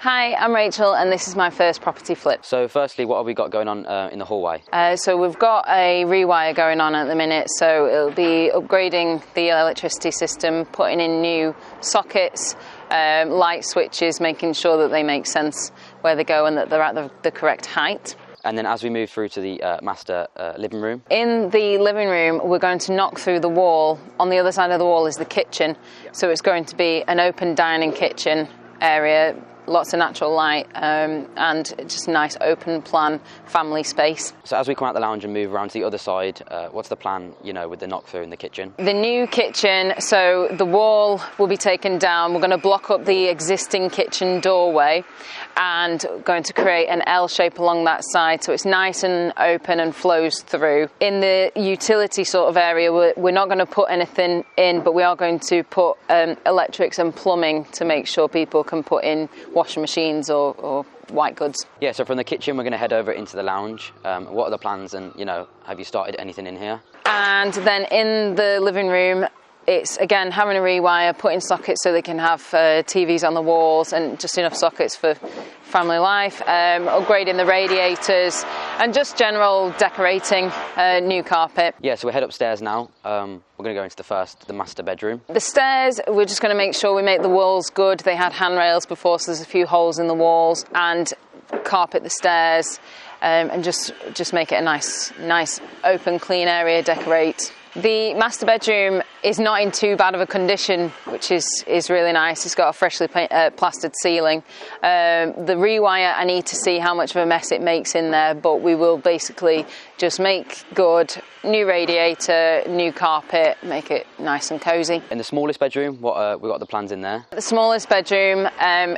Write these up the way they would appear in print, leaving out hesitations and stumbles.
Hi, I'm Rachel and this is my first property flip. So firstly, what have we got going on in the hallway? So we've got a rewire going on at the minute, so it'll be upgrading the electricity system, putting in new sockets, light switches, making sure that they make sense where they go and that they're at the correct height. And then as we move through to the master living room. In the living room, we're going to knock through the wall. On the other side of the wall is the kitchen, so it's going to be an open dining kitchen area, lots of natural light, and just a nice open plan family space. So as we come out the lounge and move around to the other side, what's the plan, with the knock through in the kitchen? The new kitchen, so the wall will be taken down. We're going to block up the existing kitchen doorway and going to create an L shape along that side so it's nice and open and flows through. In the utility sort of area, we're not going to put anything in, but we are going to put electrics and plumbing to make sure people can put in washing machines or white goods. Yeah, so from the kitchen we're going to head over into the lounge. What are the plans, and have you started anything in here? And then in the living room, it's again having a rewire, putting sockets so they can have TVs on the walls and just enough sockets for family life, upgrading the radiators and just general decorating, new carpet. Yeah, so we head upstairs now. We're going to go into the master bedroom. The stairs, we're just going to make sure we make the walls good. They had handrails before, so there's a few holes in the walls, and carpet the stairs, and just make it a nice open clean area, decorate. The master bedroom is not in too bad of a condition, which is really nice. It's got a freshly plastered ceiling. The rewire, I need to see how much of a mess it makes in there, but we will basically just make good, new radiator, new carpet, make it nice and cosy. In the smallest bedroom, what we got the plans in there? The smallest bedroom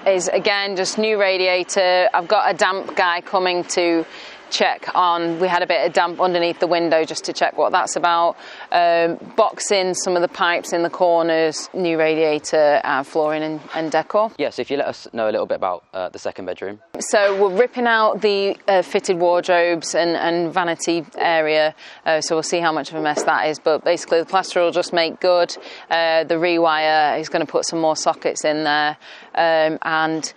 is again just new radiator. I've got a damp guy coming to check on. We had a bit of damp underneath the window just to check what that's about. Box in some of the pipes in the corners, new radiator, flooring and decor. Yeah, so if you let us know a little bit about the second bedroom. So we're ripping out the fitted wardrobes and vanity area, so we'll see how much of a mess that is, but basically the plaster will just make good. The rewire is going to put some more sockets in there, and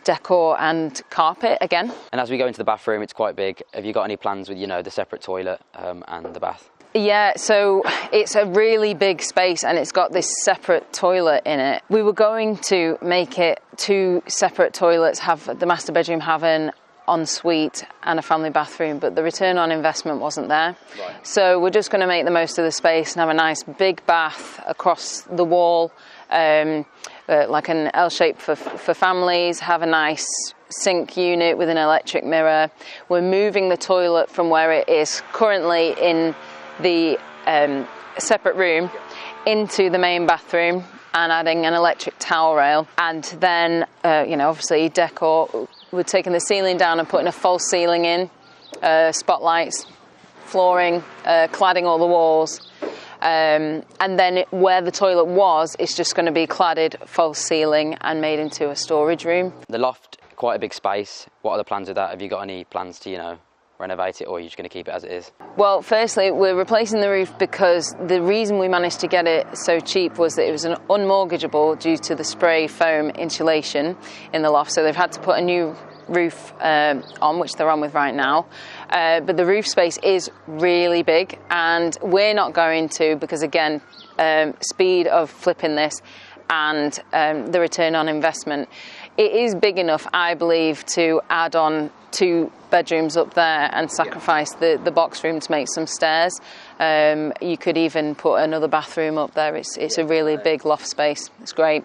decor and carpet again. And as we go into the bathroom, it's quite big. Have you got any plans with, the separate toilet and the bath? Yeah, so it's a really big space and it's got this separate toilet in it. We were going to make it two separate toilets, have the master bedroom have an ensuite and a family bathroom, but the return on investment wasn't there. Right. So we're just going to make the most of the space and have a nice big bath across the wall, like an L shape for families, have a nice sink unit with an electric mirror. We're moving the toilet from where it is currently in the separate room into the main bathroom and adding an electric towel rail. And then, obviously decor. We're taking the ceiling down and putting a false ceiling in, spotlights, flooring, cladding all the walls. And then where the toilet was, it's just going to be cladded false ceiling and made into a storage room. The loft, quite a big space. What are the plans with that? Have you got any plans to, renovate it, or are you just going to keep it as it is? Well, firstly, we're replacing the roof because the reason we managed to get it so cheap was that it was unmortgageable due to the spray foam insulation in the loft. So they've had to put a new roof on, which they're on with right now. But the roof space is really big, and we're not going to, because again, speed of flipping this and the return on investment, it is big enough, I believe, to add on 2 bedrooms up there and sacrifice the box room to make some stairs. You could even put another bathroom up there. It's a really big loft space. It's great.